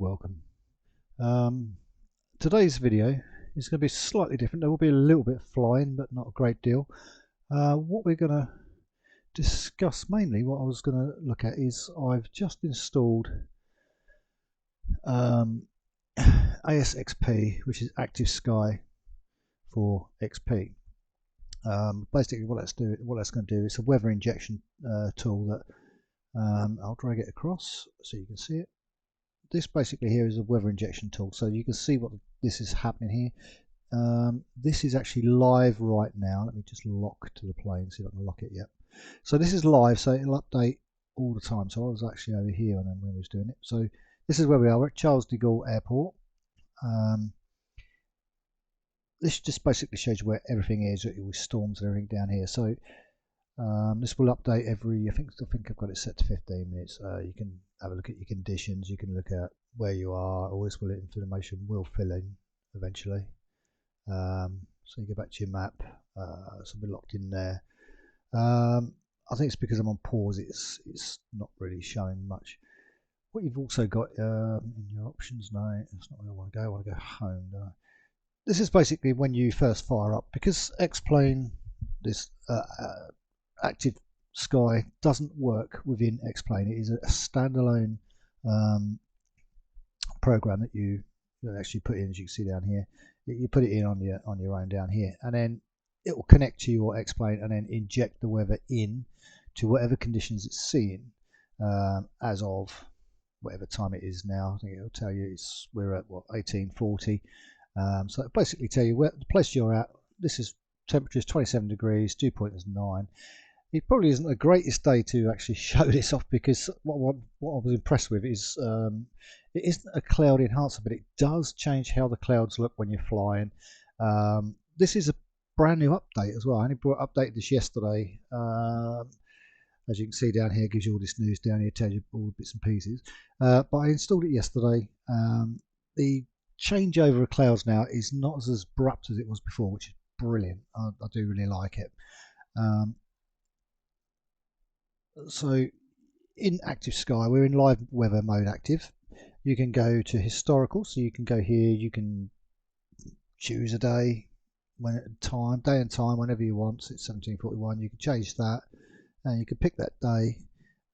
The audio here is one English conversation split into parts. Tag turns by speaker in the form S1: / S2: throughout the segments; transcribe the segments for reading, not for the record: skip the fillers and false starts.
S1: Welcome. Today's video is going to be slightly different. There will be a little bit of flying, but not a great deal. What we're going to discuss, mainly what I was going to look at, is I've just installed ASXP, which is Active Sky for XP. Basically what that's going to do is a weather injection tool that I'll drag it across so you can see it. This basically here is a weather injection tool, so you can see what this is happening here. This is actually live right now. Let me just lock to the plane, see if I can lock it yet. So this is live, so it'll update all the time. So I was actually over here when I was doing it. So this is where we are. We're at Charles de Gaulle Airport. This just basically shows you where everything is, with storms and everything down here. So this will update every, I think I've got it set to 15 minutes. You can have a look at your conditions, you can look at where you are. All this information will fill in eventually. So you go back to your map, so we're locked in there. I think it's because I'm on pause, it's not really showing much. What you've also got in your options, no, that's not where I want to go. I want to go home, don't I? This is basically when you first fire up, because X-Plane, this Active Sky doesn't work within X-Plane. It is a standalone program that you actually put in, as you can see down here. You put it in on your own down here, and then it will connect to your X-Plane and then inject the weather in to whatever conditions it's seeing as of whatever time it is now. I think it'll tell you we're at what, 1840. So it'll basically tell you where the place you're at. This is temperature is 27 degrees, dew point is 9. It probably isn't the greatest day to actually show this off, because what I was impressed with is it isn't a cloud enhancer, but it does change how the clouds look when you're flying. This is a brand new update as well. I only updated this yesterday. As you can see down here, it gives you all this news down here, tells you all the bits and pieces. But I installed it yesterday. The changeover of clouds now is not as abrupt as it was before, which is brilliant. I do really like it. So in Active Sky, we're in live weather mode active. You can go to historical, so you can go here, you can choose a day, day and time, whenever you want. So it's 1741, you can change that, and you can pick that day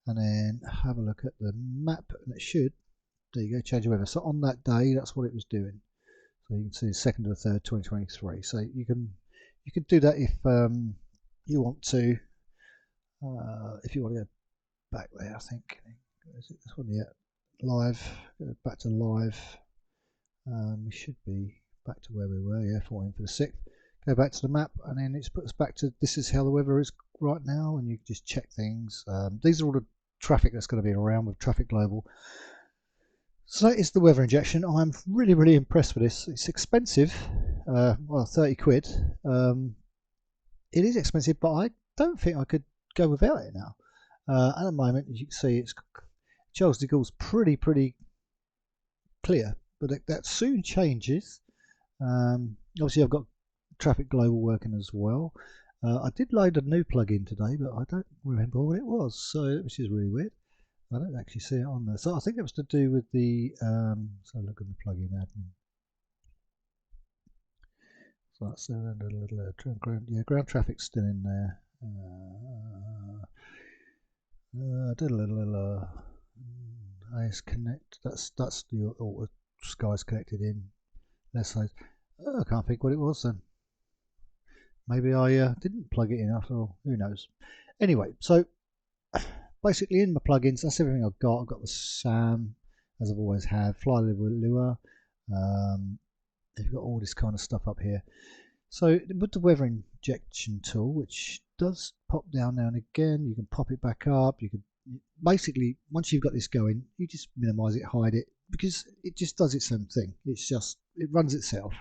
S1: and then have a look at the map, and it should, there you go, change the weather. So on that day, that's what it was doing. So you can see the 2nd to the 3rd, 2023. So you can do that if you want to. If you want to go back there, I think, is it this one? Yeah, live, go back to live. We should be back to where we were, yeah, 14 for the 6th. Go back to the map, and then it's put us back to, this is how the weather is right now, and you can just check things. These are all the traffic that's going to be around with Traffic Global. So that is the weather injection. I'm really, really impressed with this. It's expensive, well, 30 quid. It is expensive, but I don't think I could go without it now. At the moment, as you can see, it's Charles de Gaulle's pretty clear, but that soon changes. Obviously, I've got Traffic Global working as well. I did load a new plugin today, but I don't remember what it was, so which is really weird. I don't actually see it on there. So I think it was to do with the so look at the plugin admin. So that's a little ground traffic's still in there. I did a little AS Connect. That's the all Sky's connected in. Let's say I can't think what it was then. Maybe I didn't plug it in after all. Who knows? Anyway, so basically in my plugins, that's everything I've got. I've got the SAM, as I've always had, Fly Lure. You've got all this kind of stuff up here. So with the weather injection tool, which does pop down now and again, you can pop it back up. You can basically, once you've got this going, you just minimize it, hide it, because it just does its own thing. It runs itself.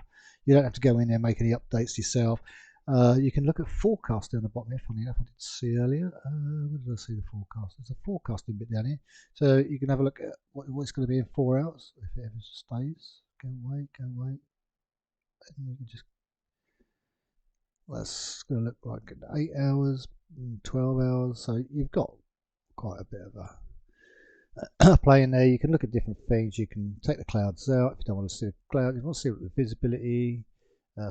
S1: You don't have to go in there and make any updates yourself. You can look at forecast down the bottom here. Funny enough, I did see earlier. Where did I see the forecast? There's a forecasting bit down here, so you can have a look at what it's going to be in 4 hours. If it ever stays, go away, and you can just. That's going to look like 8 hours, 12 hours. So you've got quite a bit of playing there. You can look at different things. You can take the clouds out if you don't want to see the cloud. You want to see the visibility.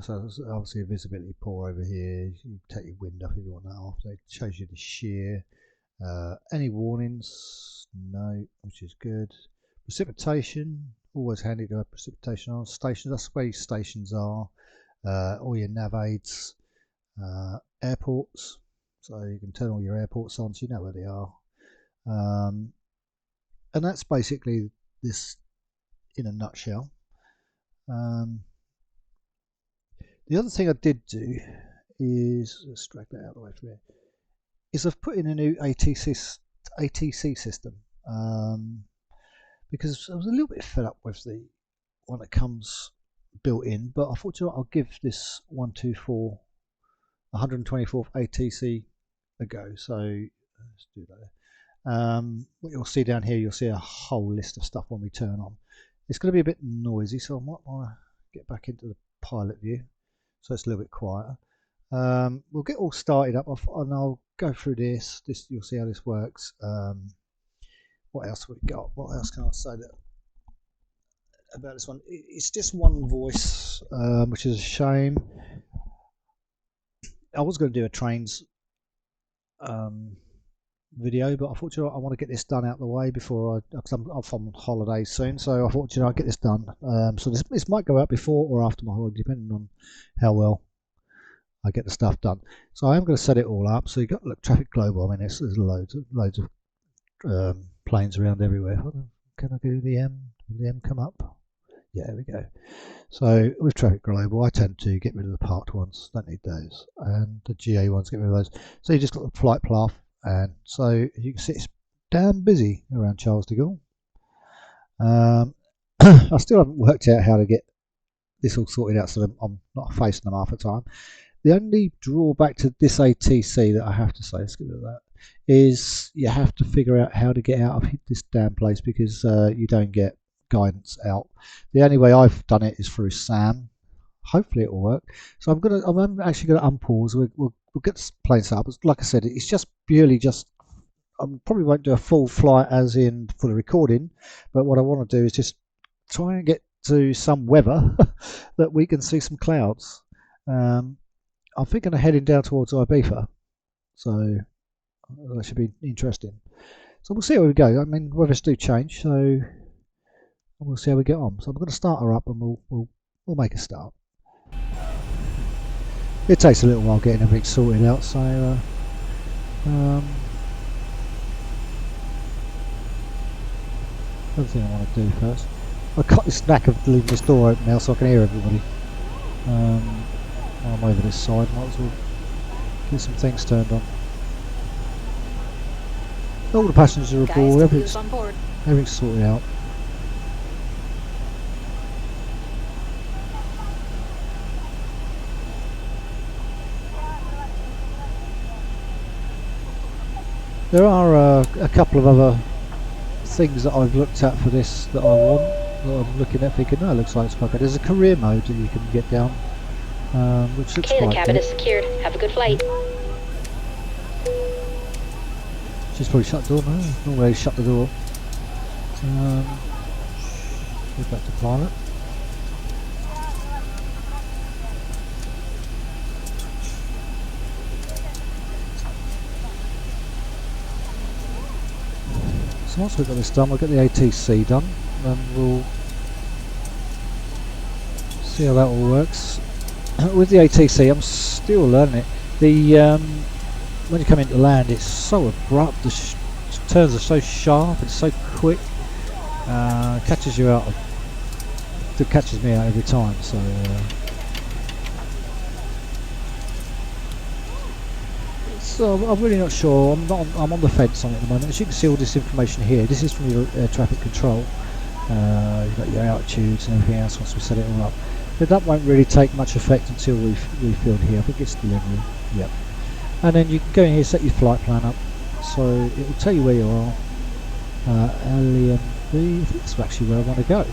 S1: So there's obviously a visibility poor over here. You can take your wind up if you want that off. It shows you the shear. Any warnings? No, which is good. Precipitation, always handy to have precipitation on. Stations, that's where your stations are. All your nav aids. Airports, so you can turn all your airports on so you know where they are. And that's basically this in a nutshell. The other thing I did do is, let's drag that out of the way from here, is I've put in a new ATC system, because I was a little bit fed up with the one that comes built in, but I thought, you know what, I'll give this 124 124th ATC a go. So let's do that. What you'll see down here, you'll see a whole list of stuff when we turn on. It's going to be a bit noisy, so I might want to get back into the pilot view so it's a little bit quieter. We'll get all started up and I'll go through this. You'll see how this works. What else have we got? What else can I say about this one? It's just one voice, which is a shame. I was going to do a trains video, but I thought, you know, I want to get this done out of the way before because I'm off on holiday soon. So I thought, you know, I'll get this done. So this might go out before or after my holiday, depending on how well I get the stuff done. So I am going to set it all up. So you got, look, traffic global. I mean, there's loads of planes around everywhere. Can I do the M? Will the M come up? Yeah, there we go. So with traffic global, I tend to get rid of the parked ones, don't need those, and the GA ones, get rid of those. So you just got the flight path, and so you can see it's damn busy around Charles de Gaulle. I still haven't worked out how to get this all sorted out so that I'm not facing them half the time. The only drawback to this ATC that I have to say, let's get rid of that, is you have to figure out how to get out of this damn place, because you don't get guidance out. The only way I've done it is through SAM. Hopefully it will work. So I'm actually gonna unpause. We'll get this plane set up. Like I said, it's just purely just. I probably won't do a full flight as in for the recording, but what I want to do is just try and get to some weather that we can see some clouds. I'm thinking of heading down towards Ibiza, so that should be interesting. So we'll see where we go. I mean, weathers do change, so we'll see how we get on. So I'm going to start her up, and we'll make a start. It takes a little while getting everything sorted out, so another thing I want to do first. I've got this knack of leaving this door open now so I can hear everybody. While I'm over this side, might as well get some things turned on. All the passengers are aboard, everything's sorted out. There are a couple of other things that I've looked at for this that I want, that I'm looking at thinking, no, it looks like it's quite good. There's a career mode that you can get down, which looks quite good.
S2: The cabin is secured. Have a good flight.
S1: She's probably shut the door now. Normally shut the door. Go back to pilot. So once we've got this done, we'll get the ATC done, and we'll see how that all works. With the ATC, I'm still learning it. The when you come into land, it's so abrupt. The turns are so sharp. It's so quick. Catches you out. It catches me out every time. So. So I'm really not sure. I'm on the fence on it at the moment. As you can see, all this information here. This is from your air traffic control. You've got your altitudes and everything else once we set it all up. But that won't really take much effect until we've refilled here. I think it's delivery. Yep. And then you can go in here, set your flight plan up. So it will tell you where you are. LEMB. I think that's actually where I want to go.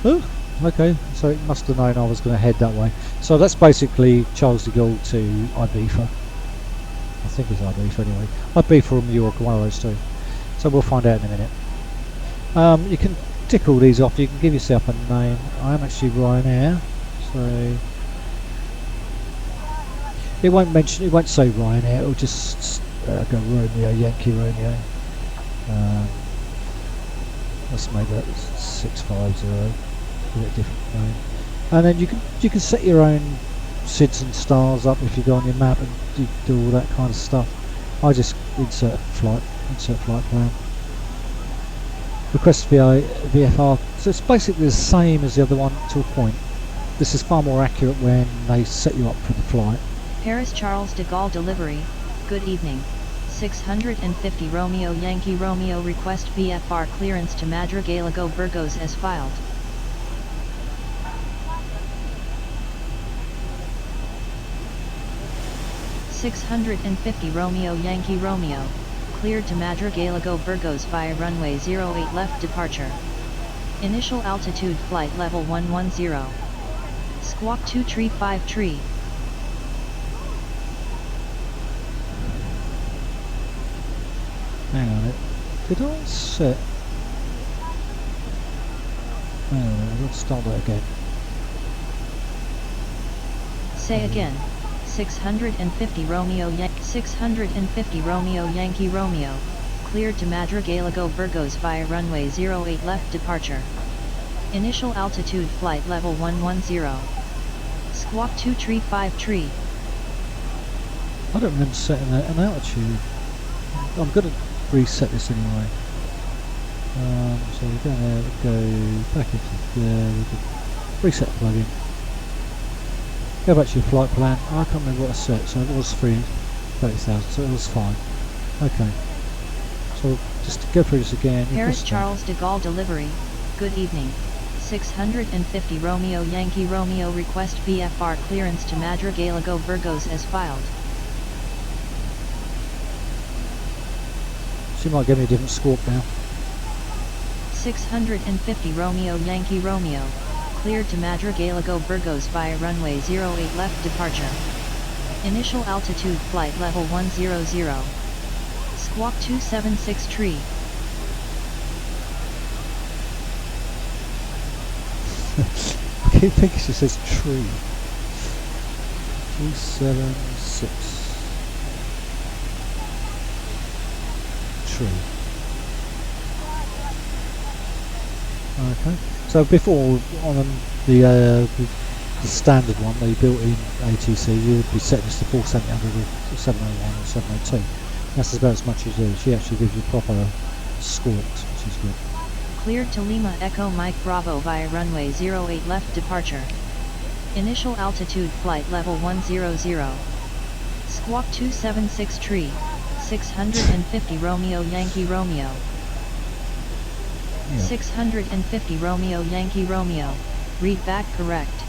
S1: Oh, okay. So it must have known I was going to head that way. So that's basically Charles de Gaulle to Ibiza. I think it's Ibiza anyway. Ibiza or Mallorca, one of those two. So So we'll find out in a minute. You can tick all these off. You can give yourself a name. I am actually Ryanair, so it won't mention. It won't say Ryanair. It'll just go Romeo Yankee Romeo. Let's make that 650. Give it a different name. And then you can set your own SIDs and stars up if you go on your map and do all that kind of stuff. I just insert flight plan. Request VFR. So it's basically the same as the other one to a point. This is far more accurate when they set you up for the flight.
S3: Paris Charles de Gaulle delivery. Good evening. 650 Romeo Yankee Romeo request VFR clearance to Madrid Galago Burgos as filed. "650 Romeo Yankee Romeo, cleared to Madrid Galago Burgos via runway 08 left departure. Initial altitude flight level 110. Squawk 235 tree.
S1: Hang on, did I set? Hang on, let's start that again.
S3: Say again. 650 Romeo 650 Romeo Yankee Romeo, cleared to Madrid Galago Burgos via runway 08 left departure. Initial altitude flight level 110. Squawk 235 tree.
S1: I don't remember setting an altitude. I'm going to reset this anyway. So we're going to go back into there, we can reset plugin. Go back to your flight plan. I can't remember what I set, so it was 30,000, so it was fine. Okay. So just to go through this again.
S3: Paris Charles de Gaulle delivery. Good evening. 650 Romeo Yankee Romeo request VFR clearance to Madrid Galago Burgos as filed.
S1: She might give me a different squawk now.
S3: 650 Romeo Yankee Romeo, cleared to Madrid Galago Burgos via runway 08 left departure. Initial altitude flight level 100. Squawk 276 tree.
S1: I keep thinking she says tree. 276 tree. Okay. So before on the standard one, the built-in ATC, you would be setting this to 4700 or 701 or 702. That's about as much as you do. She actually gives you proper squawks, which is good.
S3: Cleared to Lima Echo Mike Bravo via runway 08 left departure. Initial altitude flight level 100. Squawk 276 tree. 650 Romeo Yankee Romeo.
S1: Yeah.
S3: 650 Romeo Yankee Romeo, read back correct.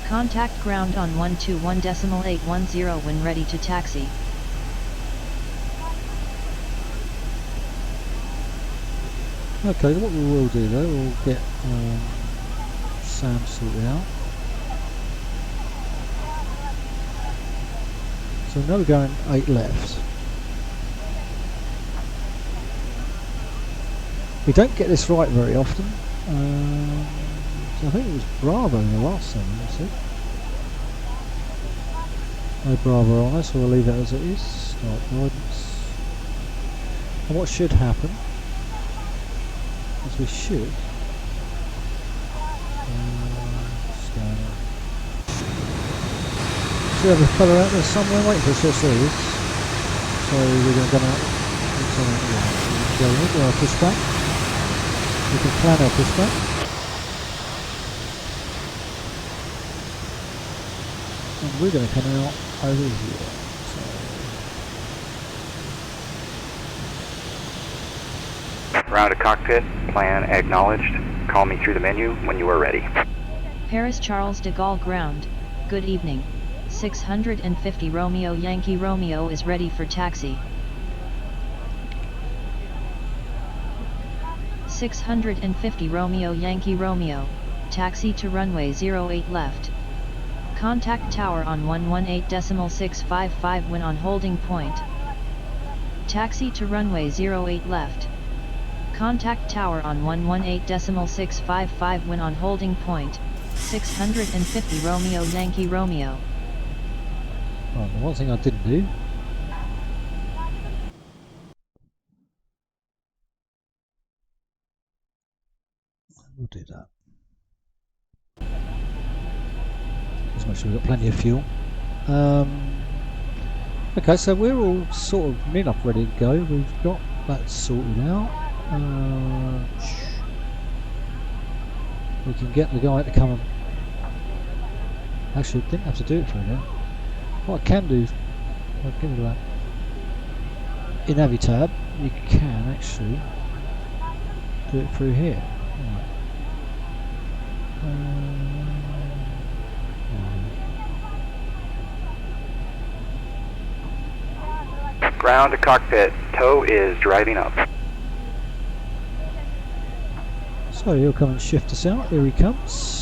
S3: Contact ground on 121.810 when ready to taxi.
S1: Okay, what we will do though, we'll get Sam sorted out. So now we're going 8 left. We don't get this right very often. So I think it was Bravo the last time, was it? No Bravo on us, so we'll leave it as it is. Start guidance. And what should happen, as we should, should have a fella out there somewhere waiting for us, yes there is. So we're going to come out. We'll push back. We can plan our pushback. And we're going to come out over here. So.
S4: Round to cockpit, plan acknowledged. Call me through the menu when you are ready.
S3: Paris Charles de Gaulle ground, good evening. 650 Romeo Yankee Romeo is ready for taxi. 650 Romeo Yankee Romeo, taxi to runway 08 left. Contact tower on 118.655 when on holding point. Taxi to runway 08 left. Contact tower on 118.655 when on holding point, 650 Romeo Yankee Romeo.
S1: Right, the one thing I didn't do. We'll do that. Just make sure we've got plenty of fuel. Okay, so we're all sort of near enough ready to go. We've got that sorted out. We can get the guy to come and... Actually, I didn't have to do it through there. What I can do, I'll give you that. In Navitab, you can actually do it through here. Right.
S4: Ground to cockpit. Tow is driving up.
S1: So he'll come and shift us out. Here he comes.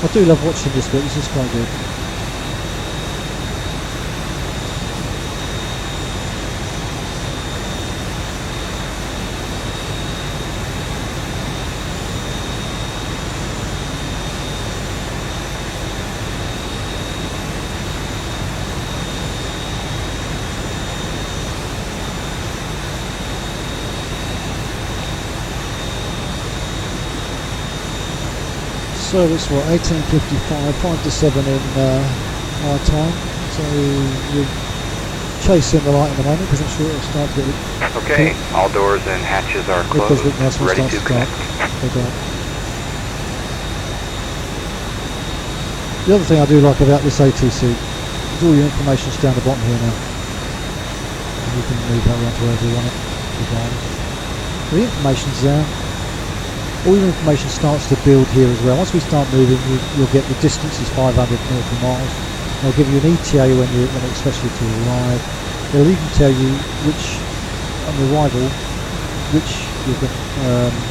S1: I do love watching this bit. This is quite good. So it's what, 18:55, 5 to 7 in our time. So we're chasing the light at the moment because I'm sure it'll start to get...
S4: Okay, all doors and hatches are
S1: It
S4: closed.
S1: does look nice when it
S4: Ready
S1: starts
S4: to
S1: to dark.
S4: connect.
S1: The other thing I do like about this ATC is all your information's down the bottom here now. And you can move that around to wherever you want it. The information's there. All your information starts to build here as well. Once we start moving, you'll get the distance is 500 nautical miles. They'll give you an ETA when it expects you to arrive. They'll even tell you which, on the arrival, which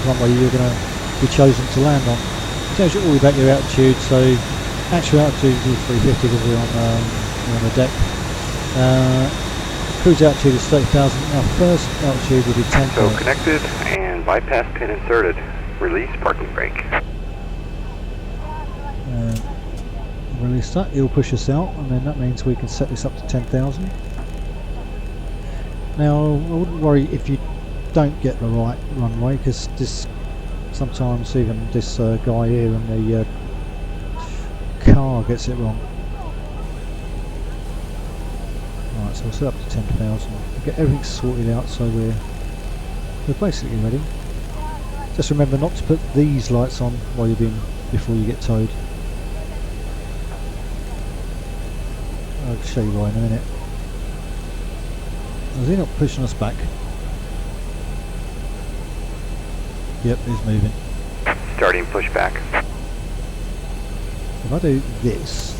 S1: runway you're going to be chosen to land on. It tells you all about your altitude. So actual altitude is 350 because we're on the deck. Cruise altitude is 30,000. Our first altitude will be 10,000.
S4: So connected and bypass pin inserted. Release parking brake.
S1: Release that, it'll push us out, and then that means we can set this up to 10,000. Now, I wouldn't worry if you don't get the right runway, because this sometimes even this guy here in the car gets it wrong. Right, so we'll set up to 10,000. Get everything sorted out so we're basically ready. Just remember not to put these lights on while you're before you get towed. I'll show you why in a minute. Is he not pushing us back? Yep, he's moving.
S4: Starting pushback.
S1: If I do this...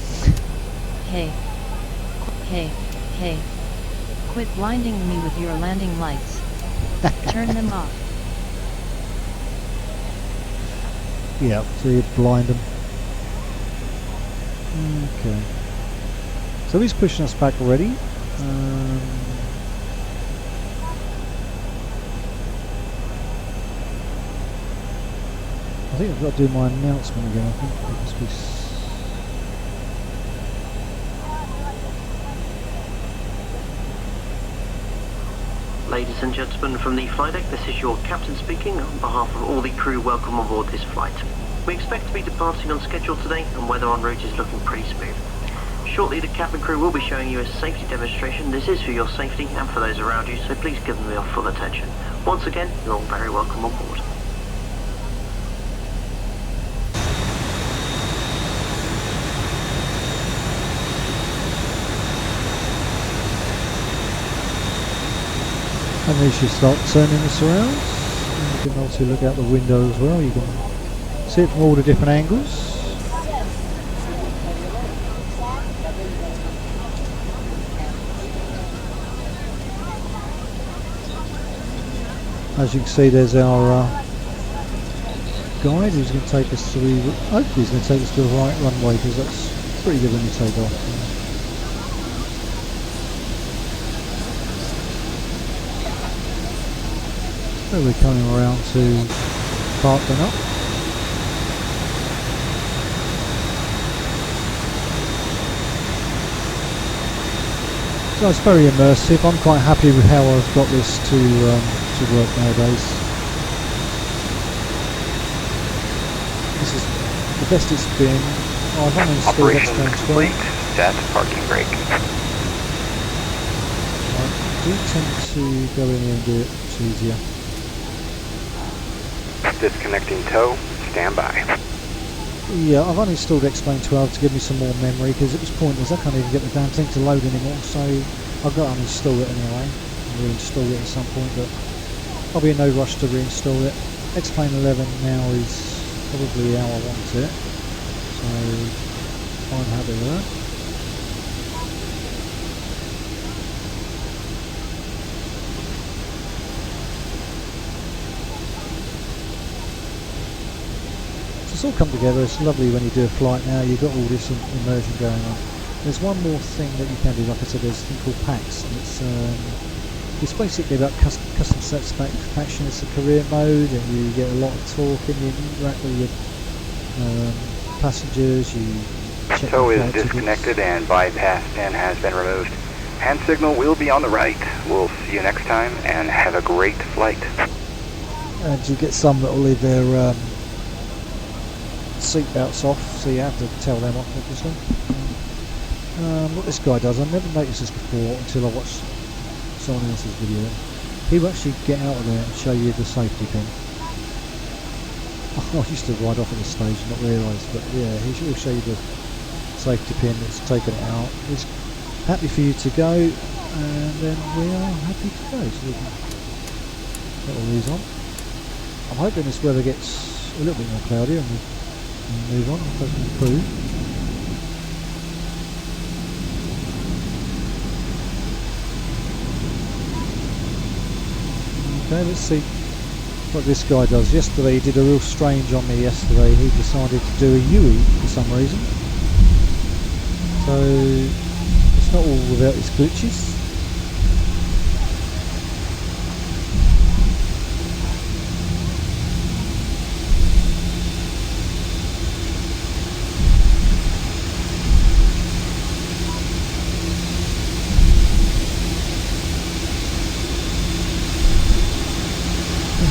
S3: Hey. Hey, hey. Quit blinding me with your landing lights. Turn them off.
S1: Yeah, so you blind them. Okay. So he's pushing us back already. I think I've got to do my announcement again. I think it must be...
S5: Ladies and gentlemen from the flight deck, this is your captain speaking. On behalf of all the crew, welcome on board this flight. We expect to be departing on schedule today, and weather en route is looking pretty smooth. Shortly, the cabin crew will be showing you a safety demonstration. This is for your safety and for those around you, so please give them your full attention. Once again, you're all very welcome on board.
S1: And we should start turning this around. And you can also look out the window as well. You can see it from all the different angles. As you can see, there's our guide who's going to take us to the... Hopefully he's going to take us to the right runway, because that's pretty good when you take off. So we're coming around to Parkland up. So it's very immersive. I'm quite happy with how I've got this to work nowadays. This is the best it's been. I've only installed
S4: Operation complete. Set parking brake.
S1: I do tend to go in here and do it much easier.
S4: Disconnecting tow. Stand by.
S1: Yeah, I've only installed Explain 12 to give me some more memory because it was pointless. I can't even get the damn thing to load anymore, so I've got to uninstall it anyway and reinstall it at some point, but I'll be in no rush to reinstall it. Explain 11 now is probably how I want it, so I'm happy with that. It's all come together. It's lovely when you do a flight now. You've got all this immersion going on. There's one more thing that you can do. Like I said, there's a thing called packs, and it's basically about custom satisfaction. It's a career mode, and you get a lot of talking. You interact with your passengers. You check
S4: Tow
S1: your
S4: is
S1: flight
S4: disconnected
S1: tickets.
S4: and bypass pin has been removed. Hand signal will be on the right. We'll see you next time and have a great flight.
S1: And you get some that will leave their seat belts off, so you have to tell them off, obviously. What this guy does, I've never noticed this before until I watched someone else's video. He will actually get out of there and show you the safety pin. I used to ride off at this stage and not realise, but yeah, he'll show you the safety pin that's taken it out. He's happy for you to go, and then we are happy to go, so we can put all these on. I'm hoping this weather gets a little bit more cloudy and we move on, it doesn't improve. Okay, let's see what this guy does. Yesterday he did a real strange on me yesterday. He decided to do a UE for some reason. So it's not all without its glitches.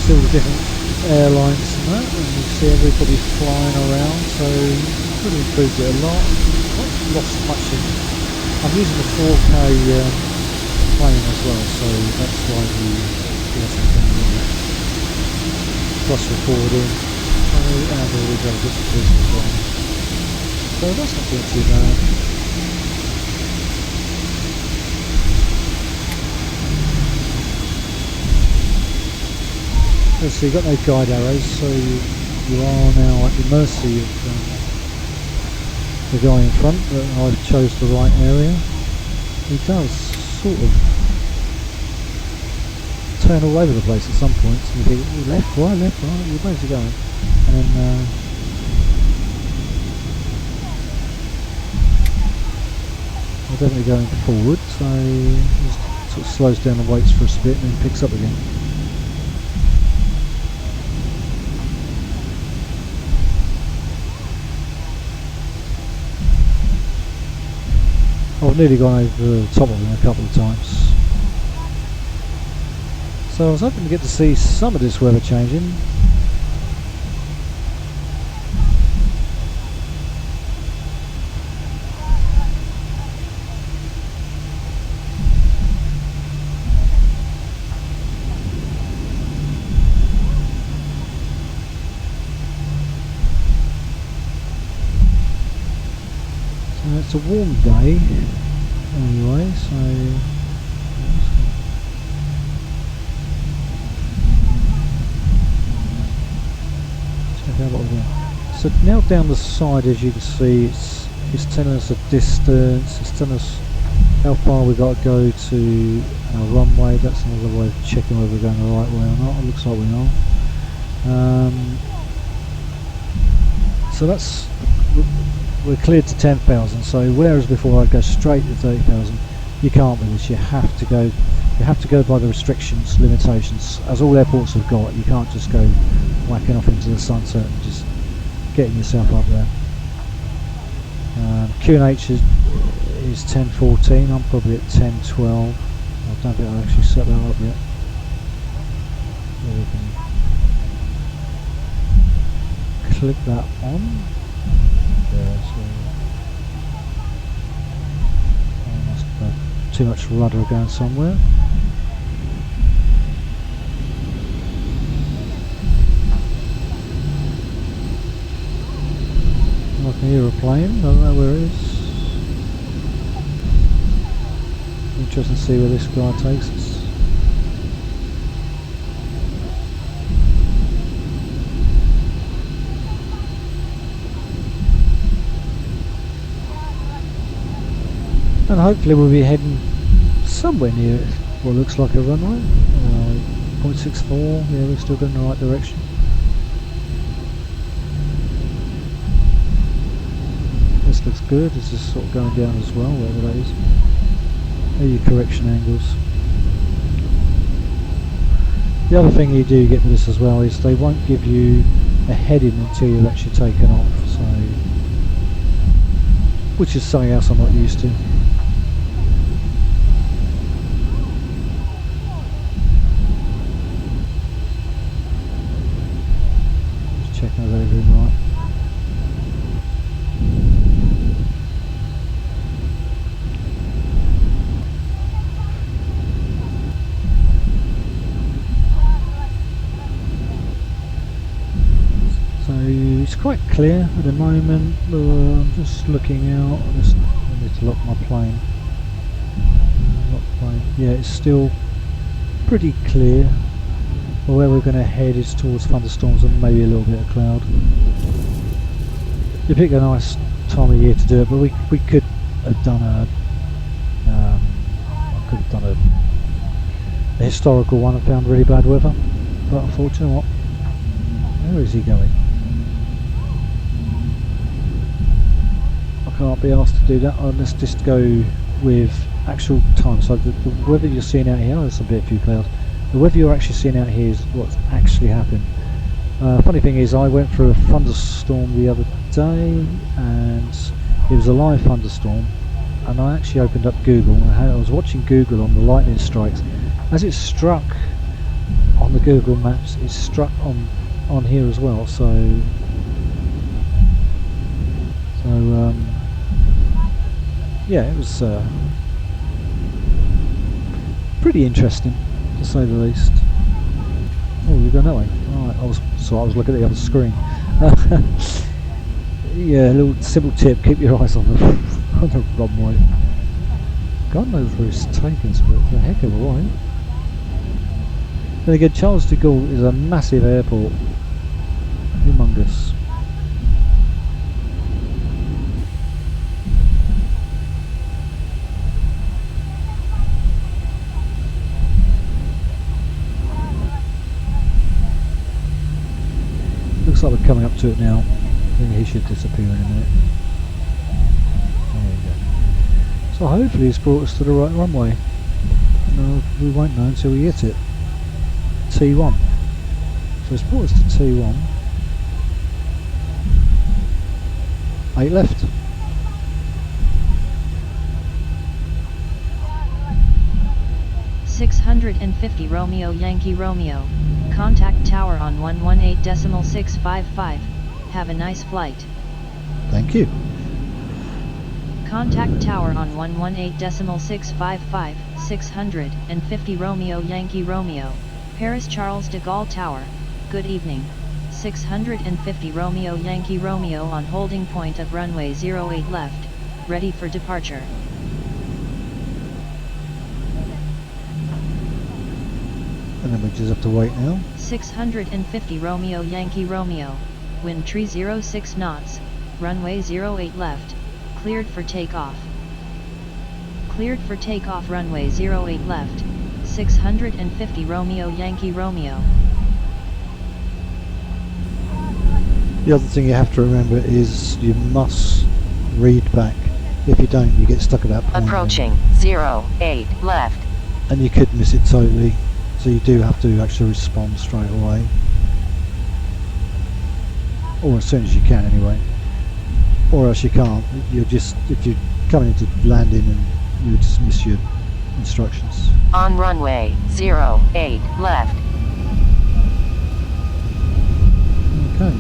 S1: See all the different airlines and that, and you see everybody flying around, so it's really improved it a lot. Not lost much in. I'm using the 4K plane as well, so that's why the plus recording, and all these other bits and pieces as well. So that's not doing too bad. So you've got no guide arrows, so you are now at the mercy of the guy in front, but I chose the right area. He does sort of turn all over the place at some points, and you think, left, right, where's he going? And then I'm definitely going forward, so he just sort of slows down and waits for a bit and then picks up again. I've nearly gone over the top of him a couple of times. So I was hoping to get to see some of this weather changing. It's a warm day anyway, so check out what we're doing. So now down the side, as you can see, it's telling us the distance, it's telling us how far we've got to go to our runway. That's another way of checking whether we're going the right way or not. It looks like we are. So that's we're cleared to 10,000. So whereas before I'd go straight to 30,000, you can't with this. You have to go. You have to go by the restrictions, limitations, as all airports have got. You can't just go whacking off into the sunset and just getting yourself up there. QNH is 1014. I'm probably at 1012. I don't think I actually set that up yet. We can click that on. There, so I must have too much rudder going somewhere. I can hear a plane, I don't know where it is. Interesting to see where this guy takes us. And hopefully we'll be heading somewhere near what looks like a runway. 0.64, yeah, we're still going in the right direction. This looks good. This is sort of going down as well, whatever that is. There are your correction angles. The other thing you do get with this as well is they won't give you a heading until you've actually taken off, so which is something else I'm not used to. Just checking out everything right. It's quite clear at the moment. I'm just looking out. I need to lock my plane. Yeah, it's still pretty clear. But where we're going to head is towards thunderstorms and maybe a little bit of cloud. You pick a nice time of year to do it, but we could have done a historical one and found really bad weather. But unfortunately, where is he going? Can't be asked to do that. Let's just go with actual time. So the weather you're seeing out here, there's a few clouds. The weather you're actually seeing out here is what's actually happened. Funny thing is, I went through a thunderstorm the other day, and it was a live thunderstorm. And I actually opened up Google, and I was watching Google on the lightning strikes. As it struck on the Google Maps, it struck on here as well. So yeah, it was pretty interesting, to say the least. Oh, you're going that way. Alright, I was looking at the other screen. Yeah, a little simple tip: keep your eyes on the runway. God knows where it's taking us, but it's a heck of a ride. Then again, Charles de Gaulle is a massive airport, humongous. Looks like we're coming up to it now. I think he should disappear in a minute. There you go. So hopefully it's brought us to the right runway. No, we won't know until we hit it. T1. So it's brought us to T1. 8 left.
S3: .650 Romeo Yankee Romeo. Contact tower on 118.655. Have a nice flight.
S1: Thank you.
S3: Contact tower on 118.655. 650 Romeo Yankee Romeo. Paris Charles de Gaulle Tower. Good evening. 650 Romeo Yankee Romeo on holding point of runway 08 left. Ready for departure.
S1: And then we just have to wait now.
S3: 650 Romeo Yankee Romeo. Wind tree 06 knots. Runway 08 left. Cleared for takeoff. Cleared for takeoff runway 08 left. 650 Romeo Yankee Romeo.
S1: The other thing you have to remember is you must read back. If you don't, you get stuck at that point.
S6: Approaching 08 left.
S1: And you could miss it totally. So you do have to actually respond straight away. Or as soon as you can anyway. Or else you can't. You're just, if you're coming into landing, and you just miss your instructions.
S6: On runway 08 left.
S1: Okay.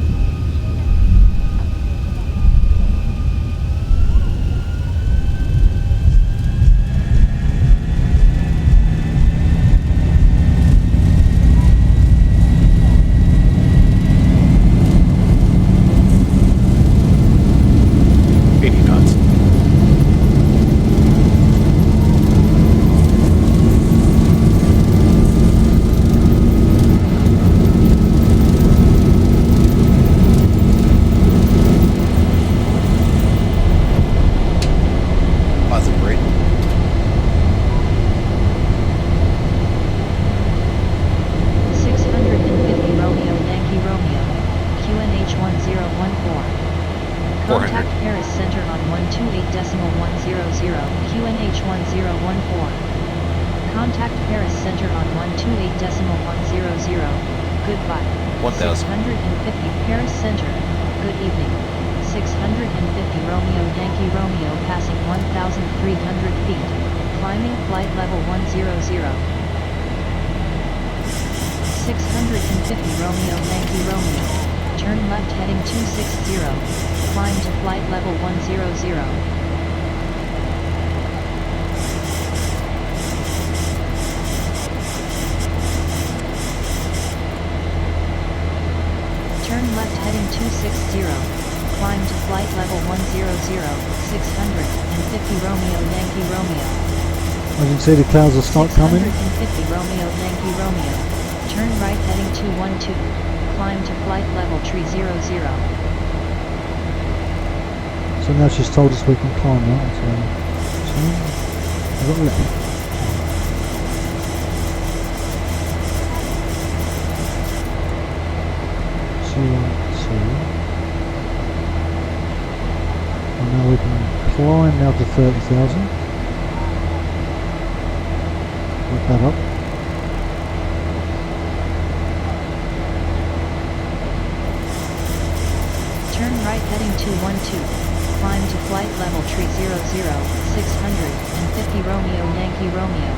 S3: Contact Paris Center on 128.100 QNH 1014. Contact Paris Center on 128.100. Goodbye. 650 Paris Center. Good evening. 650 Romeo Yankee Romeo passing 1,300 feet. Climbing flight level 100. 650 Romeo Yankee Romeo. Turn left heading 260. Climb to flight level 100. Turn left heading 260. Climb to flight level 100. 650 Romeo Yankee Romeo.
S1: As you can see, the clouds will start coming.
S3: 650 Romeo Yankee Romeo. Turn right heading 212. Climb to flight level 300.
S1: So now she's told us we can climb that, so I've got left. And now we can climb now to 30,000. Look that up.
S3: Turn right heading 212. Climb to flight level 300. 650 Romeo Yankee Romeo.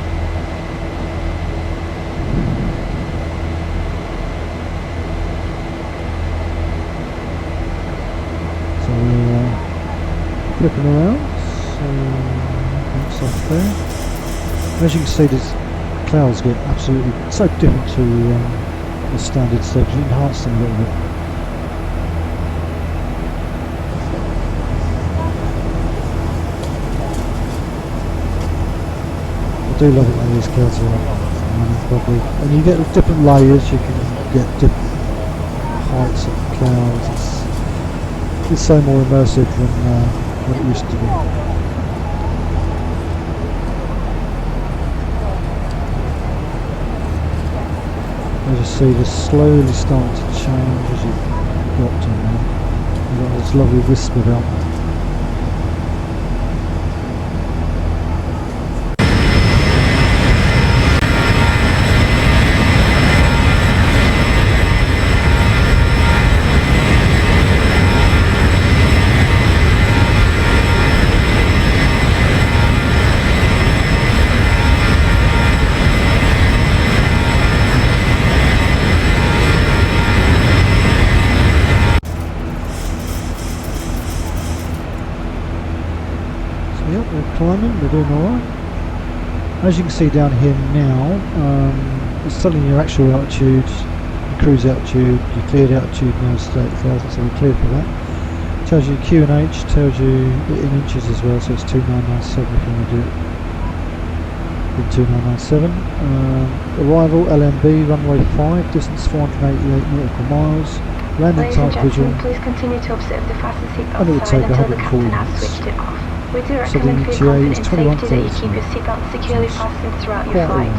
S1: So we're flipping around, so that's off there. As you can see, these clouds get absolutely so different to the standard stage. You enhance them a little bit. I do love it when these clouds are running properly. And you get different layers, you can get different heights of clouds. It's so more immersive than what it used to be. As you see, they're slowly starting to change as you got to now. You've got this lovely wisp about them. Yep, we're climbing, we're doing alright. As you can see down here now, it's telling you your actual altitude, your cruise altitude, your cleared altitude now is 30,000, so we're cleared for that. Tells you Q and H, tells you it in inches as well, so it's 2997 if you want to do it in 2997. Arrival LMB, runway 5, distance 488 nautical miles. Landing type visual.
S7: Please continue to observe the fasten seatbelt
S1: And it will
S7: sign
S1: take
S7: until the
S1: 140
S7: captain has
S1: minutes.
S7: switched it off. We do
S1: So the
S7: recommend for
S1: ETA
S7: your
S1: is
S7: confident safety that you
S1: 21:30.
S7: keep your seatbelt securely fastened throughout your
S1: Quite
S7: flight.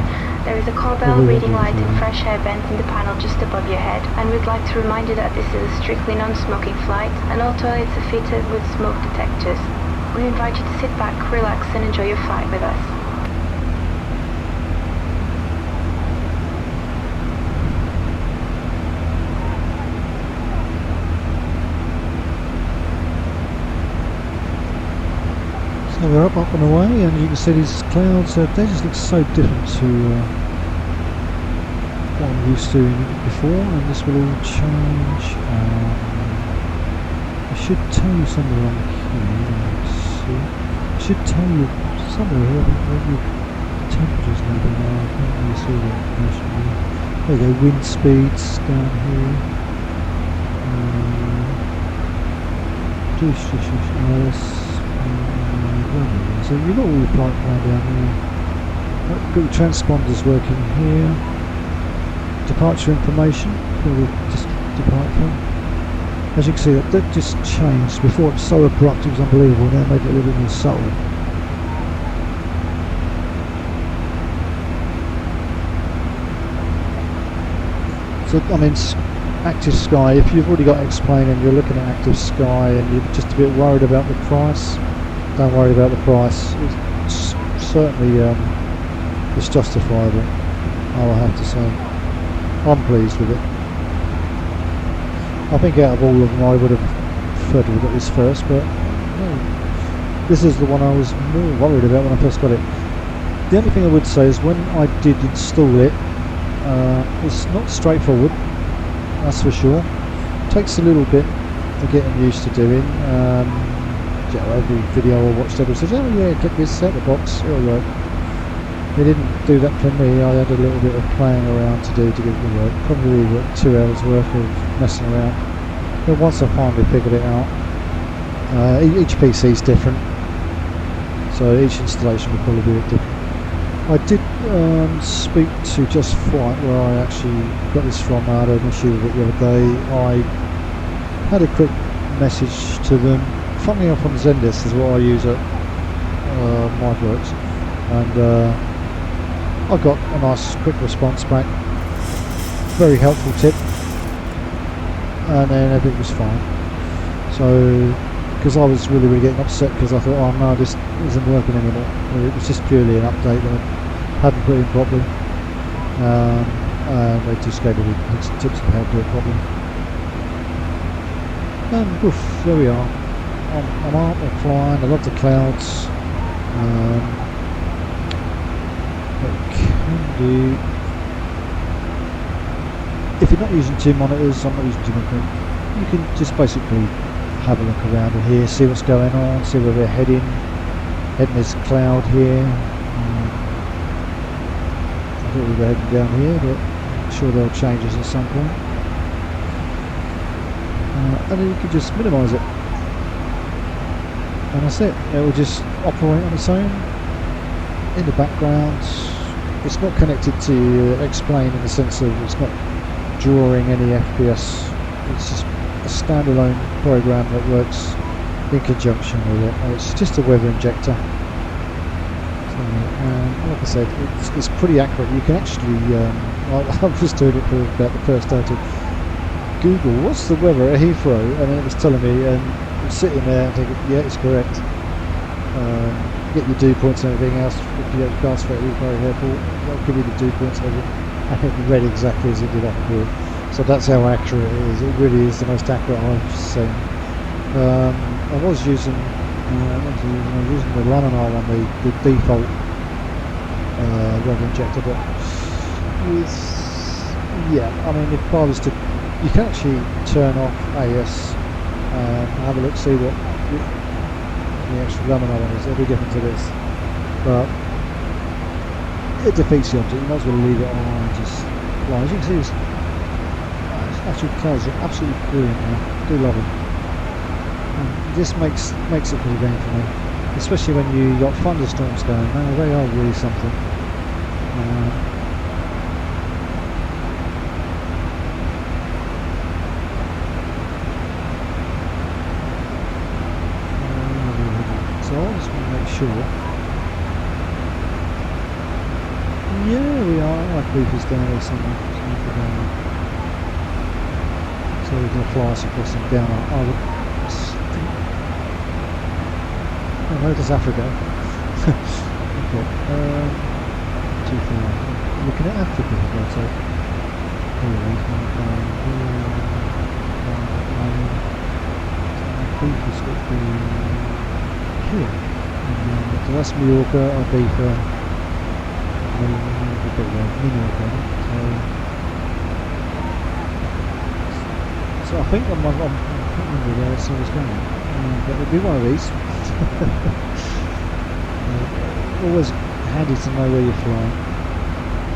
S7: There is a call bell, reading light and fresh air vent in the panel just above your head, and we'd like to remind you that this is a strictly non-smoking flight and all toilets are fitted with smoke detectors. We invite you to sit back, relax and enjoy your flight with us.
S1: So we're up and away, and you can see these clouds, they just look so different to what I'm used to before, and this will all change. I should tell you somewhere on here, let's see. I should tell you somewhere here what your temperatures may be now. I can't really see that information here. There you go, wind speeds down here. So you've got all your flight plan down here. Got the transponders working here. Departure information, where we just depart from. As you can see, that just changed. Before it was so abrupt, it was unbelievable. Now made it a little bit more subtle. So I mean, active sky. If you've already got X-plane and you're looking at active sky and you're just a bit worried about the price, don't worry about the price. It's certainly it's justifiable, I will have to say. I'm pleased with it. I think out of all of them I would have preferred to have got this first, but no, this is the one I was more worried about when I first got it. The only thing I would say is when I did install it, it's not straightforward, that's for sure. It takes a little bit of getting used to doing. Every video I watched, everybody says, oh yeah, get this set the box, it'll work. They didn't do that for me. I had a little bit of playing around to do to get it to work. Probably 2 hours worth of messing around. But once I finally figured it out, each PC is different, so each installation will probably be a bit different. I did speak to Just Flight, where I actually got this from. I had an issue with it the other day. I had a quick message to them. Funnily enough, on Zendesk is what I use at MindWorks, and I got a nice quick response back, very helpful tip, and then everything was fine. So, because I was really getting upset because I thought, oh no, this isn't working anymore. It was just purely an update that I hadn't put in properly, and they just gave me tips on how to do it properly. And poof, there we are. I'm up, I'm flying, I love the clouds. What you can do, if you're not using two monitors, I'm not using two monitors, you can just basically have a look around in here, see what's going on, see where we're heading. There's a cloud here. I thought we were heading down here, but I'm sure they'll change us at some point. And then you can just minimise it. And that's it. It will just operate on its own in the background. It's not connected to X-plane in the sense of it's not drawing any FPS. It's just a standalone program that works in conjunction with it. It's just a weather injector. So, like I said, it's pretty accurate. You can actually, I was doing it for about the first day to Google what's the weather at Heathrow, and it was telling me, and I'm sitting there and thinking, yeah, it's correct. Get your dew points and everything else. If you don't transfer at Heathrow Airport, they'll give you the dew points and everything, and it read exactly as it did up here. So that's how accurate it is. It really is the most accurate I've seen. I was using the Laminar one, the default weather injector, but yeah, I mean, if I was to, you can actually turn off AS and have a look, see what the actual Laminar one is. It'll be different to this, but it defeats the object. You might as well leave it on and just fly. As you can see, this actual clouds are absolutely brilliant now. I do love them. This makes it for the game for me, especially when you got thunderstorms going. Now they are really something. So I just want to make sure. Yeah, we are. Beeper's down there somewhere. So we're going to fly us across and down our oh no, there's Africa. Okay, too far. Looking at Africa, for God's sake. Beeper's got to be here. So that's Mallorca, Ibiza, Minorca. So I think I'm where it's always going. But it'll be one of these. Always handy to know where you're flying,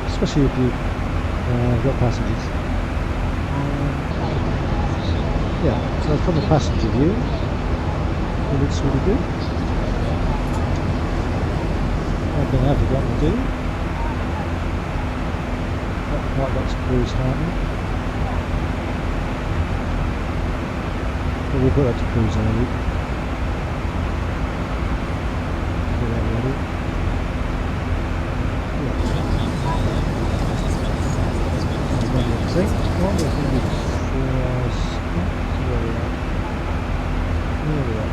S1: especially if you've got passengers. Yeah, so from the passenger view, it looks really good. One thing I forgot to do, not quite got to cruise harmony, but we'll put that to cruise early. Get that ready. Yeah. I think one was going to be 4 hours. Where we are.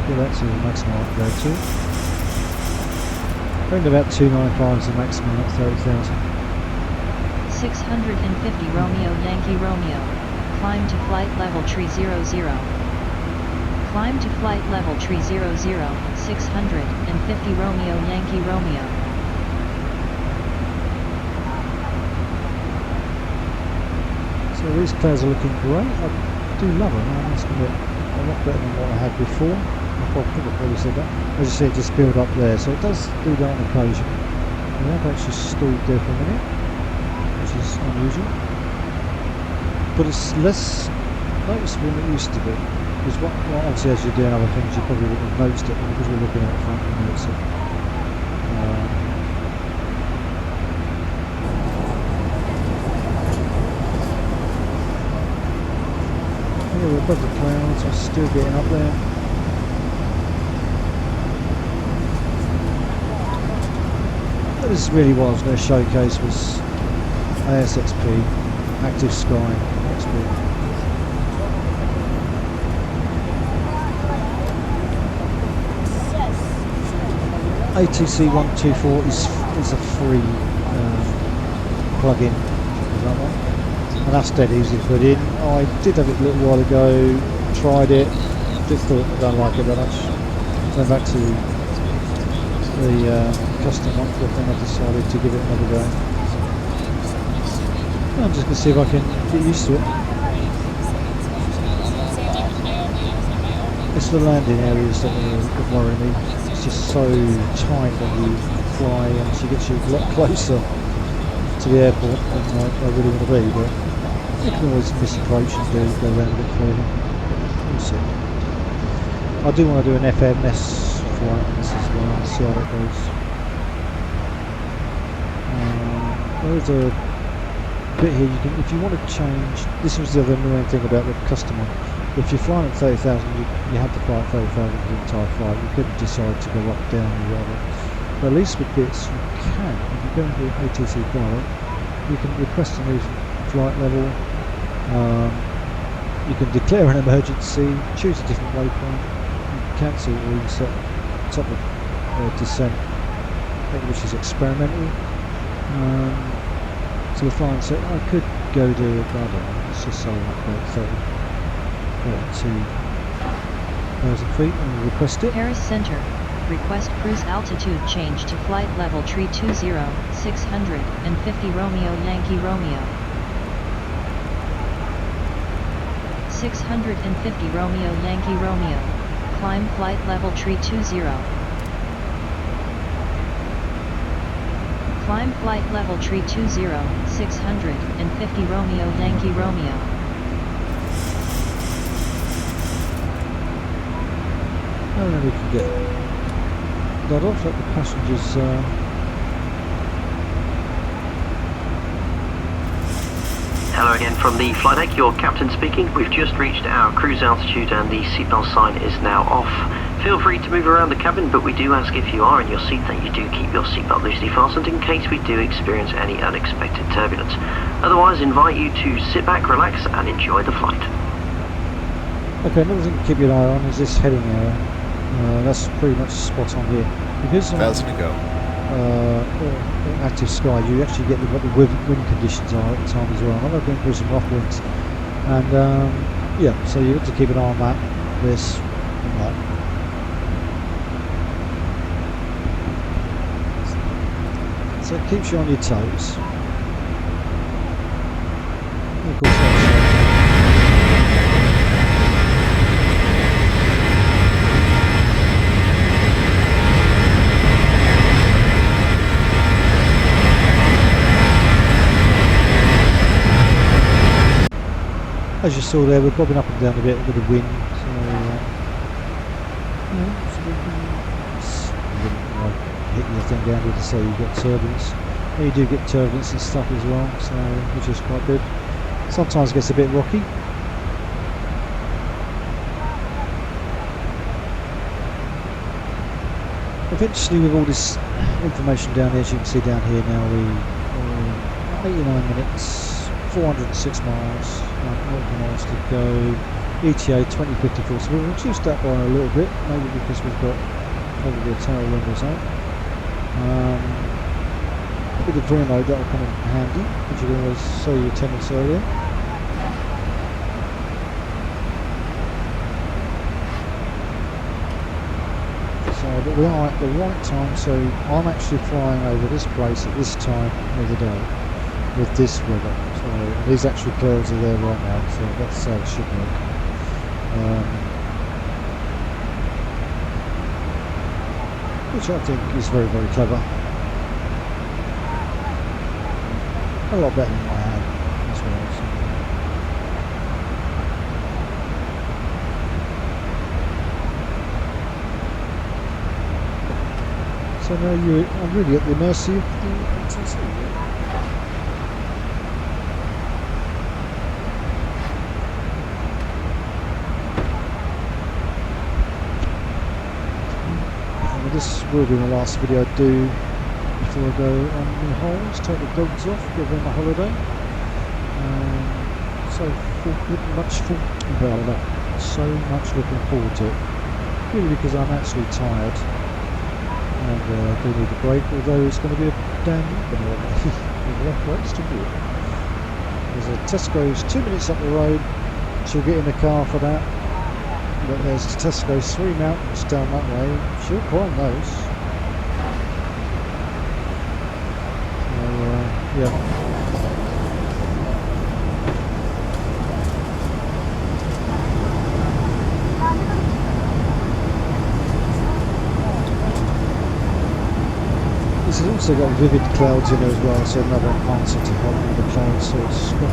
S1: Okay, that's the maximum I can go to. I think about 295 is the maximum at 30,000.
S3: 650 Romeo Yankee Romeo. Climb to flight level tree 00. Climb to flight level tree 00. 650 Romeo Yankee Romeo.
S1: So these clouds are looking great. I do love them. I must admit, a lot better than what I had before. I think I probably said that. As you see, it just build up there, so it does do that on occasion. We have actually stalled there for a minute, which is unusual. But it's less noticeable than it used to be. Because obviously as you're doing other things, you probably wouldn't have noticed it, but because we're looking at the front, you notice it. We're above the clouds, we're still getting up there. But this is really what I was going to showcase was ASXP, Active Sky, XP. ATC 124 is a free plug-in. And that's dead easy to put in. I did have it a little while ago, tried it, just thought I don't like it that much. Went back to the custom one, but then I decided to give it another go. I'm just going to see if I can get used to it. It's the landing areas that worry me. It's just so tight when you fly, and she gets you a lot closer to the airport than I really want to be. But you can always misapproach and go around a bit further. We'll see. I do want to do an FMS flight on this as well, and see how that goes. There's a bit here you can, if you want to change. This was the other annoying thing about the custom one. If you're flying at 30,000, you have to fly at 30,000 the entire flight. You couldn't decide to go up, down, or whatever. But at least with this, you can. If you go into ATC pilot, you can request a new flight level. You can declare an emergency, choose a different waypoint, you can cancel or you set top of descent, which is experimental. So the flying set, I could go to, I don't know, let's just say like 32,000 feet and request it.
S3: Paris Center. Request cruise altitude change to flight level tree 20, 650 Romeo Yankee Romeo. 650 Romeo Yankee Romeo. Climb flight level tree 20. Climb flight level tree 20, 650 Romeo Yankee Romeo.
S1: And then we can get that off, let the passengers
S5: Hello again from the flight deck, your captain speaking. We've just reached our cruise altitude and the seatbelt sign is now off. Feel free to move around the cabin, but we do ask if you are in your seat that you do keep your seatbelt loosely fastened in case we do experience any unexpected turbulence. Otherwise, invite you to sit back, relax, and enjoy the flight.
S1: Okay, another thing to keep your eye on is this heading area. That's pretty much spot on here. Because
S8: 1,000 to go.
S1: in active sky, you actually get what the wind conditions are at the time as well. I'm going through some rough winds, and yeah, so you have to keep an eye on that, this, and that. So it keeps you on your toes. Of course, as you saw there, we're bobbing up and down a bit with the wind, so hit the thing down here to say you've got turbulence. And you do get turbulence and stuff as well, so which is quite good. Sometimes it gets a bit rocky. Eventually, with all this information down there, as you can see down here now, we 89 minutes, 406 miles, 90 miles to go. ETA 2054, so we'll reduce that by a little bit, maybe because we've got probably a tailwind or something. With the V mode, that will come in handy, which you can always show your 10 minutes earlier. So, but we are at the right time, so I'm actually flying over this place at this time of the day with this weather. So these actual clouds are there right now, so that's how it should work. Which I think is very, very clever. A lot better than I had as well. So now I'm really at the mercy of the ATC. This will be my last video I do before I go on the holidays, take the dogs off, give them a holiday. So much looking forward to it. Purely because I'm actually tired and do need a break, although it's going to be a damn rough place to do it. There's a Tesco's 2 minutes up the road, she'll get in the car for that. But there's Tesco's 3 mountains down that way. She'll climb those. So, yeah. This has also got vivid clouds in there as well, so another answer to help with the clouds. So it's got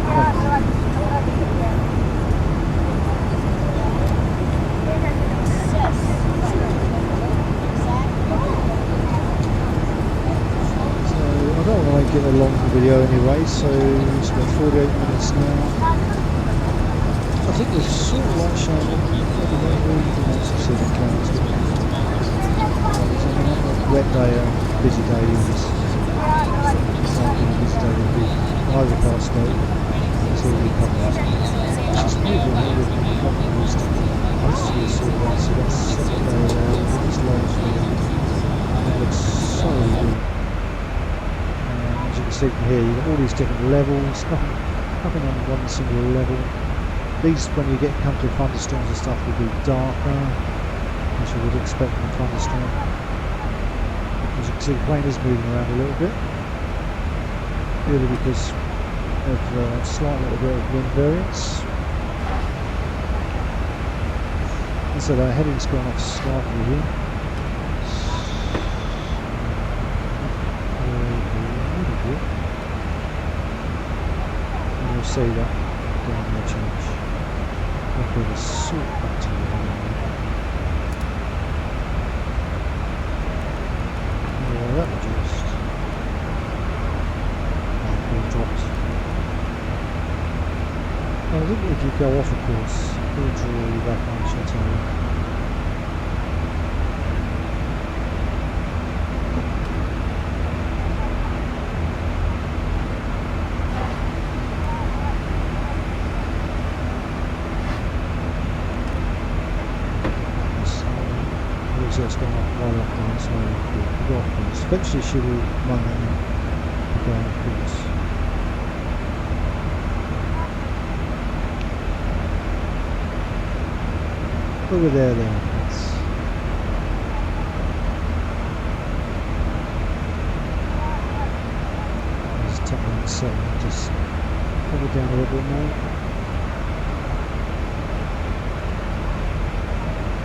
S1: get a long video anyway, so it's about 48 minutes now. I think there's sort of light shining. I don't really nice to see the clouds. A wet day, a busy day, busy day will be overcast day. It's already coming up. It's just moving all the companies most of the sort of so that's Saturday around, it's largely, it looks so good. As you can see from here, you've got all these different levels, nothing on one single level. These, when you come to thunderstorms and stuff, will be darker, as you would expect from a thunderstorm. As you can see, the plane is moving around a little bit, purely because of a slight little bit of wind variance. And so the heading's gone off slightly here. And you'll see that down there change. I'll bring a sort back to you. Yeah, that reduced. And dropped. I think if you go off, of course, it'll draw you back on, shall I tell you. golf course. Eventually she will run on the golf course. But we're there. Just tap on setting, just pull it down a little bit more.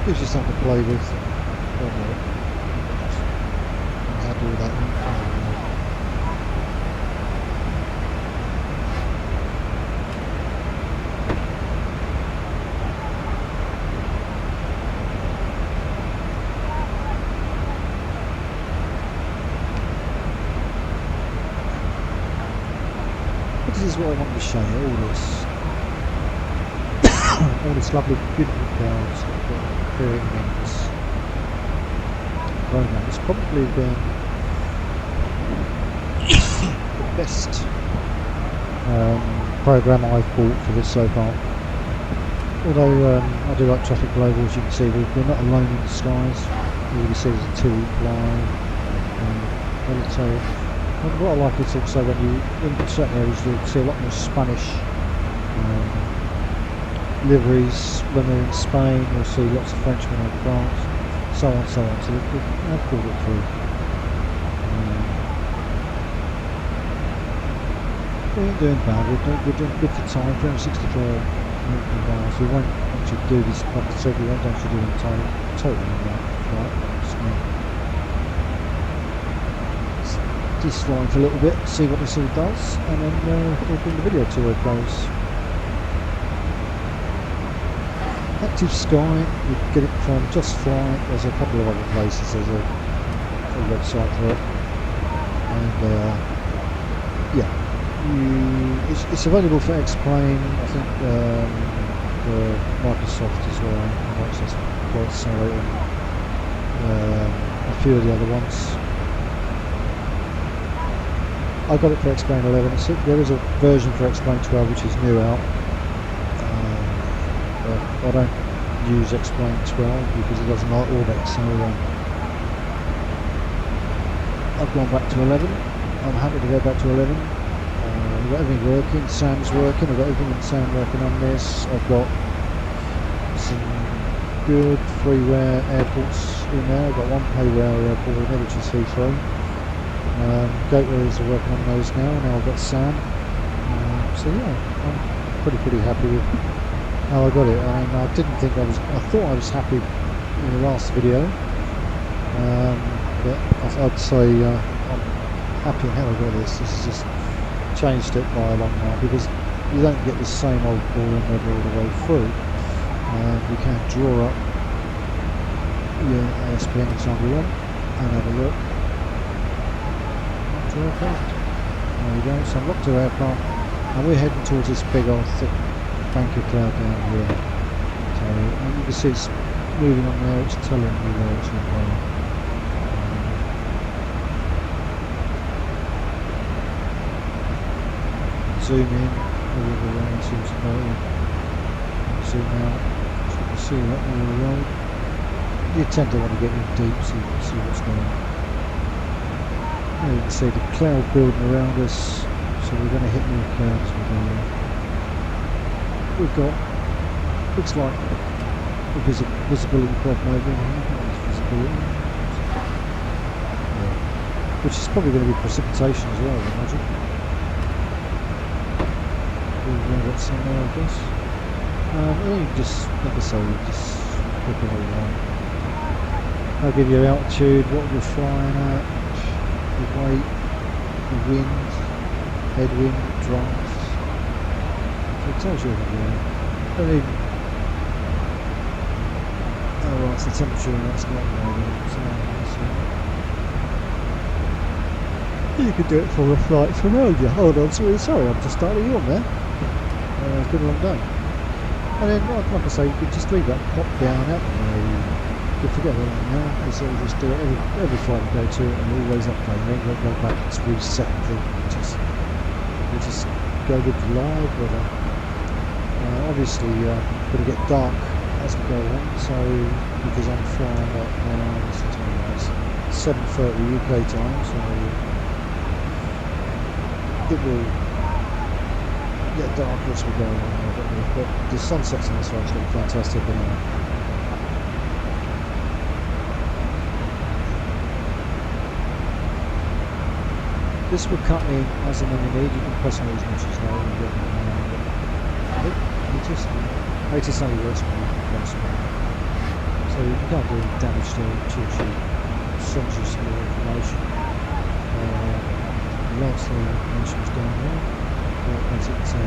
S1: Gives you something to play with. I'm happy with that one. But this is what I wanted to show you, all this lovely, beautiful clouds that I've got creating in this program. It's probably been the best program I've bought for this so far. Although I do like traffic global, as you can see, we're not alone in the skies. As you can see, there's a 2-week live. And what I like is also when you, in certain areas, you'll see a lot more Spanish liveries. When they're in Spain, you'll see lots of Frenchmen in France, so on. So I've pulled it through. We ain't doing bad, we're doing good for time, 364 miles. We won't actually do this, like I said, we won't actually do it totally on that flight. Just flying for a little bit, see what this all does, and then we'll bring the video to a close. Active Sky, you can get it from Just Fly. There's a couple of other places, there's a website for it, and yeah, it's available for X-Plane, I think, for Microsoft as well, Microsoft Flight Simulator, a few of the other ones. I got it for X-Plane 11. There is a version for X-Plane 12 which is new out. I don't use X-Plane 12 because it doesn't like orbit, so I've gone back to 11. I'm happy to go back to 11. I've got everything working, Sam's working, I've got everything in Sam working on this. I've got some good freeware airports in there. I've got one payware airport in there which is Heathrow. Gateways are working on those now. Now I've got Sam. So yeah, I'm pretty happy with how I got it. I mean, I didn't think I thought I was happy in the last video, but I'd say I'm happy how I got this. This has just changed it by a long while because you don't get the same old boring weather all the way through. You can draw up your ASP anytime you want and have a look. Aircraft. There we go, so I'm locked to aircraft and we're heading towards this big old thick bank of cloud down here. So and you can see it's moving on there, it's telling me where it's going. Zoom in, move around, see what's going on. Zoom out, so you can see that all the road. You tend to want to get in deep so you can see what's going on. You can see the cloud building around us, so we're going to hit more clouds. We've got, looks like a visibility problem over here. Visibility. Yeah. Which is probably going to be precipitation as well, I imagine. We've got some there, I guess. And then you just, like I say, you just click it all on. I'll give you altitude, what we're flying at. The weight, the wind, headwind, draft. So it tells you everything. Don't even. Oh well, it's the temperature and that's not so you could do it for a flight from earlier. Hold on, sorry, I'm just starting you on there. It's been a long day. And then, like I say, you could just leave that pop down out there. You forget about it now, so you just do it every flight you go to and always update. You ain't go back to reset thing. You just go with the live weather. Obviously, it's going to get dark as we go on, so because I'm flying at 7:30 UK time, so it will get darker as we go along, but the sunsets in this one's look fantastic anyway. This will cut in as and when you need. You can press on these notches now and get them around it. It just only works when you press on it. So you can't do damage to it until she sends you some more information. The last information is down there. As it say,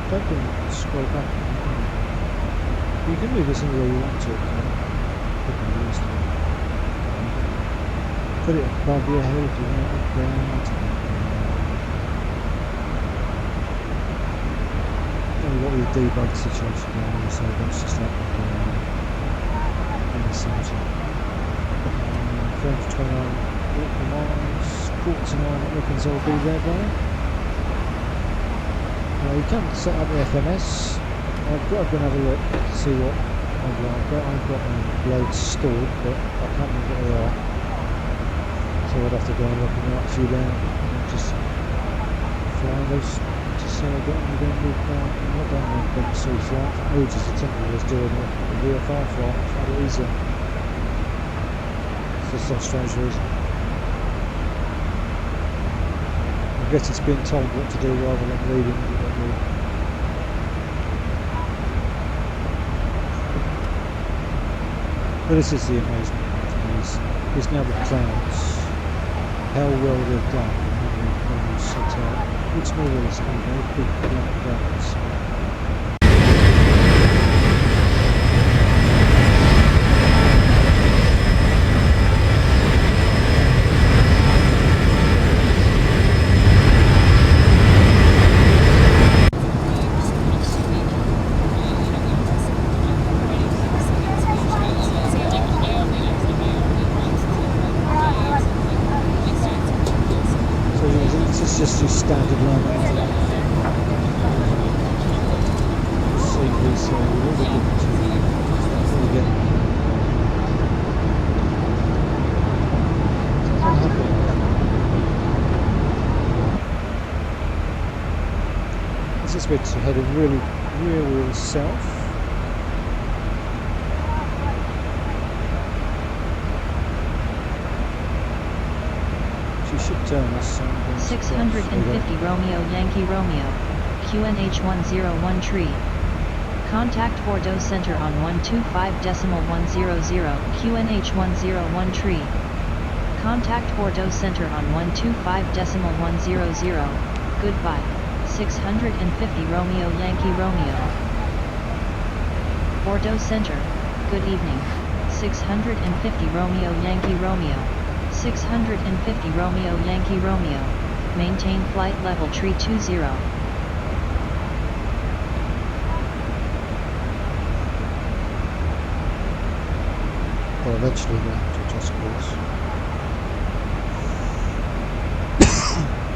S1: don't go scroll back. You can move this anywhere you want to. Put it above your head if you want it down. What we debug situation now, so that's just that in the center. Frames 29, quarter to 9, reckons I'll be there by. You can set up the FMS. I've got to go and have a look to see what I've got loads stored, but I can't remember what they are. So I'd have to go and look them up through there and just fly those. Just so I got them again with not done with the sea flight. Ages the temple was doing it. The VFR flight, I found it easier. For some strange reason. I guess it's being told what to do rather than reading what to do. But this is the amazing thing is now the clouds. How well they've done when you set out. It's more realistic, big black clouds. Just your standard line. CV, so all the difference you get. This is where to heading real south. Should turn us
S3: 650 Romeo Yankee Romeo, QNH101 tree. Contact Bordeaux Center on 125.100, QNH101 tree. Contact Bordeaux Center on 125.100. Goodbye. 650 Romeo Yankee Romeo. Bordeaux Center, good evening. 650 Romeo Yankee Romeo. 650 Romeo Yankee Romeo, maintain flight level tree 20.
S1: Well, eventually we'll have to adjust course.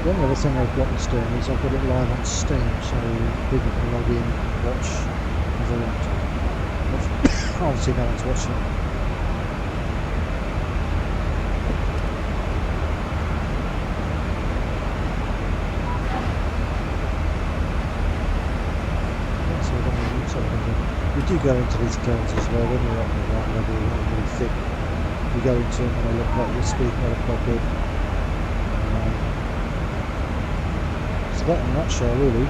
S1: The only other thing I've got this doing is I've got it live on Steam, so people can log in and watch if they want to. Obviously no one's watching it. You do go into these clouds as well when you're at the right level, really thick. You go into them and they look like you're speaking, they look quite good. So that in a nutshell really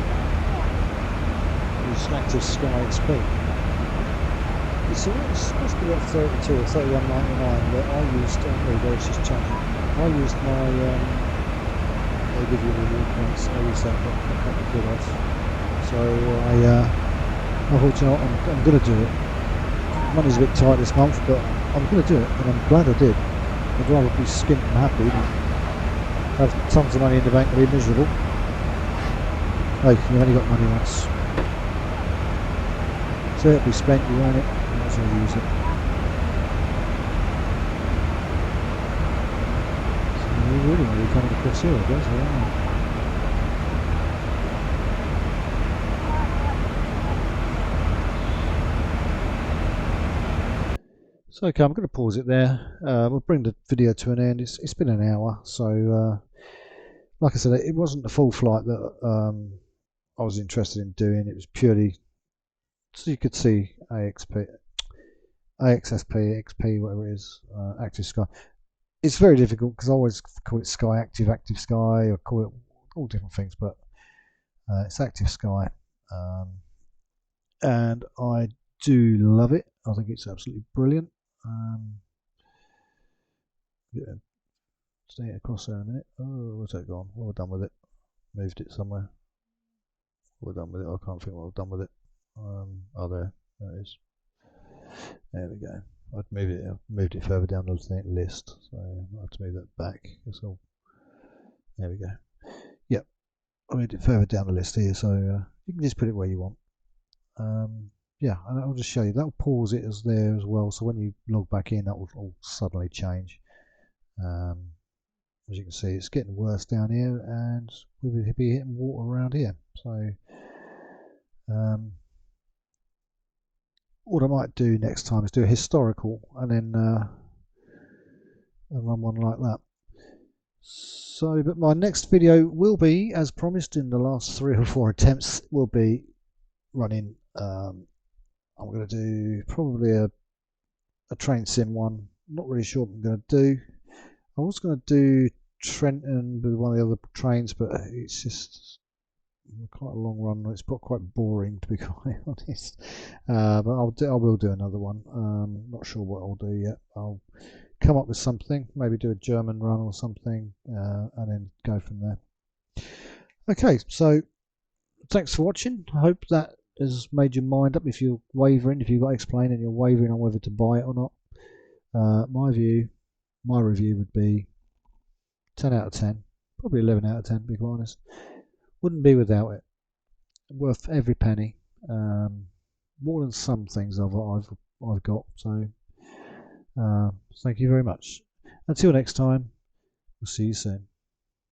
S1: is an active sky in speed. It's supposed to be about 32 or 31.99, but I used, it's just changing. I used my, they give you reward points, I used that a couple of quid off. So I thought, you know, I'm going to do it. Money's a bit tight this month, but I'm going to do it, and I'm glad I did. I'd rather be skint and happy than have tons of money in the bank and be miserable. Hey, you've only got money once. So it'll be spent, you earn it, you might as well use it. So we really want to be coming across here, I guess, aren't we? So So okay, I'm going to pause it there. We'll bring the video to an end. It's been an hour, so like I said, it wasn't the full flight that I was interested in doing. It was purely so you could see AXP, XP, whatever it is, Active Sky. It's very difficult because I always call it Sky Active, Active Sky, or call it all different things, but it's Active Sky, and I do love it. I think it's absolutely brilliant. Yeah, stay across there in a minute. Oh, where's that gone? What have I done with it? Moved it somewhere. What have I done with it? I can't think what I've done with it. Oh, there it is. There we go. I've moved it further down the list, so I have to move that back. So there we go. Yep, I moved it further down the list here, so you can just put it where you want. Yeah, and I'll just show you. That'll pause it as there as well, so when you log back in, that will all suddenly change. As you can see, it's getting worse down here, and we'll be hitting water around here. So what I might do next time is do a historical, and then and run one like that. So, but my next video will be, as promised in the last 3 or 4 attempts, will be running. I'm going to do probably a train sim one. Not really sure what I'm going to do. I was going to do Trenton with one of the other trains, but it's just quite a long run. It's quite boring, to be quite honest. But I will do another one. Not sure what I'll do yet. I'll come up with something, maybe do a German run or something, and then go from there. Okay, so thanks for watching. I hope that has made your mind up. If you're wavering, if you've got to explain and you're wavering on whether to buy it or not, my review would be 10 out of 10, probably 11 out of 10 to be quite honest. Wouldn't be without it. Worth every penny. More than some things I've got. So thank you very much. Until next time, we'll see you soon.